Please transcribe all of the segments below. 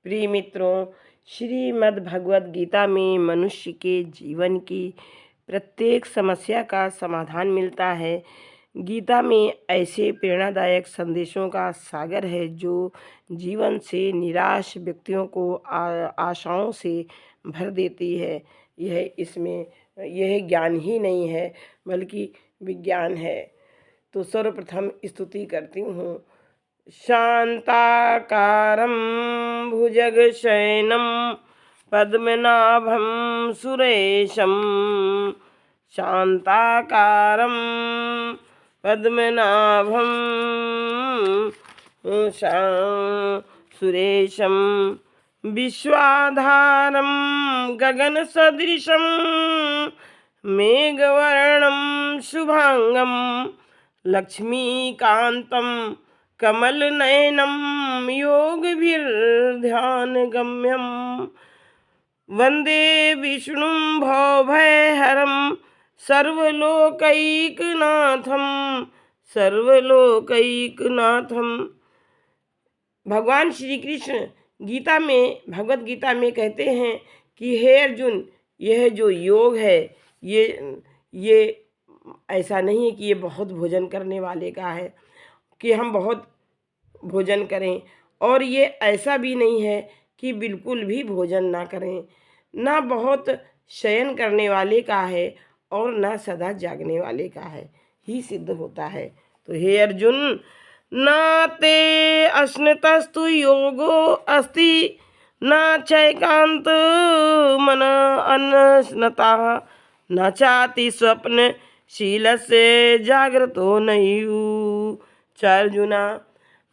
प्रिय मित्रों, श्रीमद् भगवद गीता में मनुष्य के जीवन की प्रत्येक समस्या का समाधान मिलता है। गीता में ऐसे प्रेरणादायक संदेशों का सागर है जो जीवन से निराश व्यक्तियों को आशाओं से भर देती है। यह ज्ञान ही नहीं है बल्कि विज्ञान है। तो सर्वप्रथम स्तुति करती हूँ। शांताकारं भुजगशयनं पद्मनाभं सुरेशं। शांताकारं पद्मनाभं सुरेशं विश्वाधारं गगनसदृशं मेघवर्णं शुभांगं लक्ष्मीकान्तं कमलनयनं योगभिर्ध्यानगम्यं वन्दे विष्णुं भवभयहरं सर्वलोकैकनाथं। भगवान श्री कृष्ण भगवत गीता में कहते हैं कि हे अर्जुन, यह जो योग है ये ऐसा नहीं है कि ये बहुत भोजन करने वाले का है कि हम बहुत भोजन करें, और ये ऐसा भी नहीं है कि बिल्कुल भी भोजन ना करें, ना बहुत शयन करने वाले का है और ना सदा जागने वाले का है ही सिद्ध होता है। तो हे अर्जुन, ना ते अश्नतस्तु योगो अस्ति न चैकांत मन अनश्नता न चाति स्वप्न शील से जागृतो नयु अर्जुना।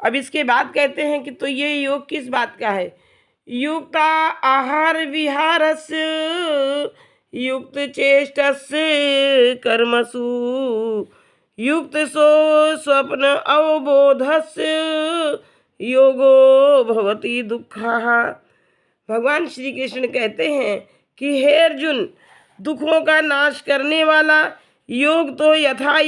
अब इसके बाद कहते हैं कि तो ये योग किस बात का है? युक्ता आहार विहारस्य युक्त चेष्टस्य कर्मसु युक्त सो स्वप्न अवबोधस्य योगो भवति दुःखः। भगवान श्री कृष्ण कहते हैं कि हे अर्जुन, दुखों का नाश करने वाला योग तो यथा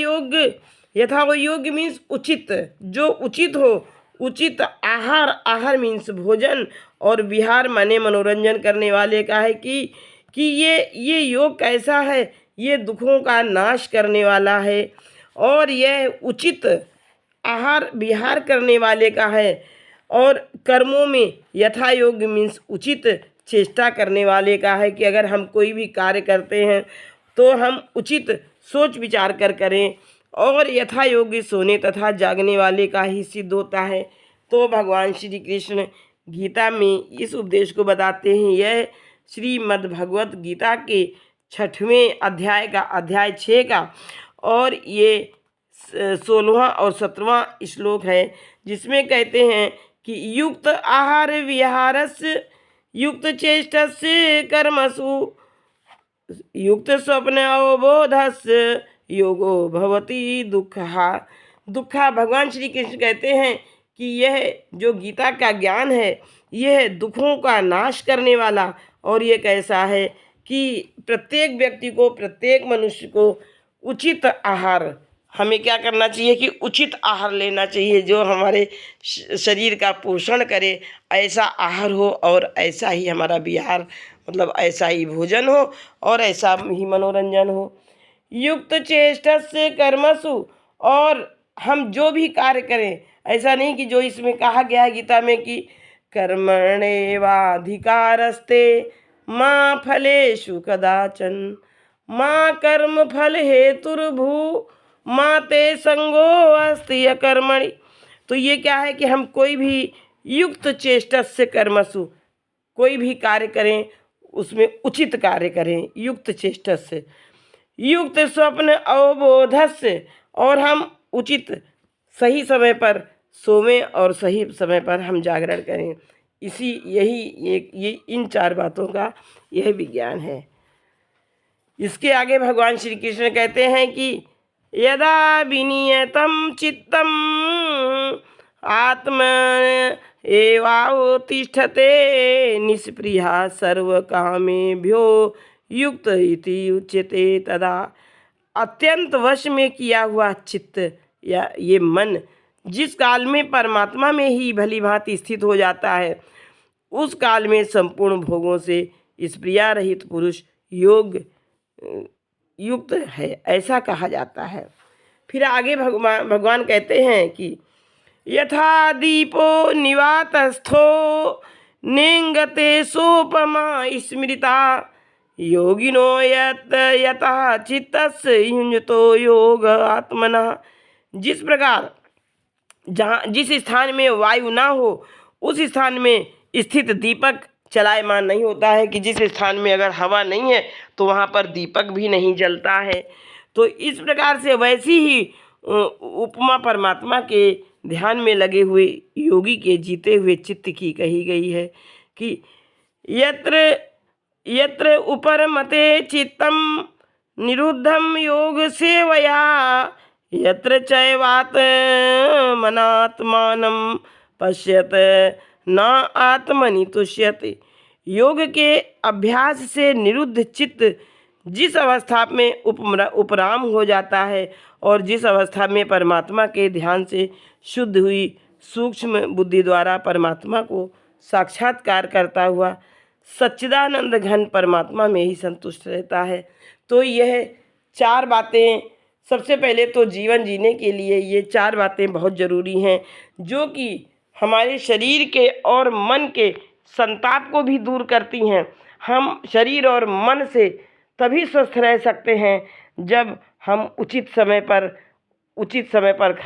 योग मीन्स उचित, जो उचित हो, उचित आहार मीन्स भोजन, और विहार माने मनोरंजन करने वाले का है कि ये योग कैसा है? ये दुखों का नाश करने वाला है, और यह उचित आहार विहार करने वाले का है, और कर्मों में यथा योग मीन्स उचित चेष्टा करने वाले का है कि अगर हम कोई भी कार्य करते हैं तो हम उचित सोच विचार कर करें, और यथा योगी सोने तथा जागने वाले का ही सिद्ध होता है। तो भगवान श्री कृष्ण गीता में इस उपदेश को बताते हैं। यह श्रीमद् भगवत गीता के 6वें अध्याय का अध्याय 6 का, और ये 16वां और 17वां श्लोक है, जिसमें कहते हैं कि युक्त आहार विहारस्य युक्त चेष्टस्य कर्मसु युक्त स्वप्न अवबोधस्य योगो भवति दुःखः। भगवान श्री कृष्ण कहते हैं कि यह जो गीता का ज्ञान है यह दुखों का नाश करने वाला, और ये कैसा है कि प्रत्येक व्यक्ति को, प्रत्येक मनुष्य को उचित आहार, हमें क्या करना चाहिए कि उचित आहार लेना चाहिए जो हमारे शरीर का पोषण करे, ऐसा आहार हो और ऐसा ही हमारा विहार, मतलब ऐसा ही भोजन हो और ऐसा ही मनोरंजन हो। युक्त चेष्टस्य कर्मसु, और हम जो भी कार्य करें, ऐसा नहीं कि जो इसमें कहा गया है गीता में कि कर्मण्येवाधिकारस्ते मा फलेषु कदाचन मा कर्म फल हेतुर्भू मा ते संगो अस्ति अकर्मणि। तो ये क्या है कि हम कोई भी युक्त चेष्टस्य कर्मसु, कोई भी कार्य करें उसमें उचित कार्य करें, युक्त चेष्टस्य युक्त स्वप्न अवबोधस्य, और हम उचित सही समय पर सोवें और सही समय पर हम जागरण करें। ये इन 4 बातों का यह विज्ञान है। इसके आगे भगवान श्री कृष्ण कहते हैं कि यदा विनियतं चित्तम आत्म एवावतिष्ठते निष्पृहा सर्वकामेभ्यो युक्त इति उच्यते। तदा अत्यंत वश में किया हुआ चित्त या ये मन जिस काल में परमात्मा में ही भली भांति स्थित हो जाता है, उस काल में संपूर्ण भोगों से स्प्रिया रहित पुरुष योग युक्त है, ऐसा कहा जाता है। फिर आगे भगवान कहते हैं कि यथा दीपो निवातस्थो नेंगते सोपमा स्मृता योगिनो यतः चित्तस्य युञ्जतो योग आत्मनः। जिस प्रकार जिस स्थान में वायु ना हो उस स्थान में स्थित दीपक चलायमान नहीं होता है, कि जिस स्थान में अगर हवा नहीं है तो वहाँ पर दीपक भी नहीं जलता है। तो इस प्रकार से वैसी ही उपमा परमात्मा के ध्यान में लगे हुए योगी के जीते हुए चित्त की कही गई है कि यत्र यत्र उपरमते चित्तम निरुद्धम योग सेवया यत्र चैवात मनात्मानं पश्यत न आत्मनि तुष्यते। योग के अभ्यास से निरुद्ध चित्त जिस अवस्था में उपराम हो जाता है और जिस अवस्था में परमात्मा के ध्यान से शुद्ध हुई सूक्ष्म बुद्धि द्वारा परमात्मा को साक्षात्कार करता हुआ सच्चिदानंद घन परमात्मा में ही संतुष्ट रहता है। तो यह चार बातें, सबसे पहले तो जीवन जीने के लिए ये चार बातें बहुत ज़रूरी हैं, जो कि हमारे शरीर के और मन के संताप को भी दूर करती हैं। हम शरीर और मन से तभी स्वस्थ रह सकते हैं जब हम उचित समय पर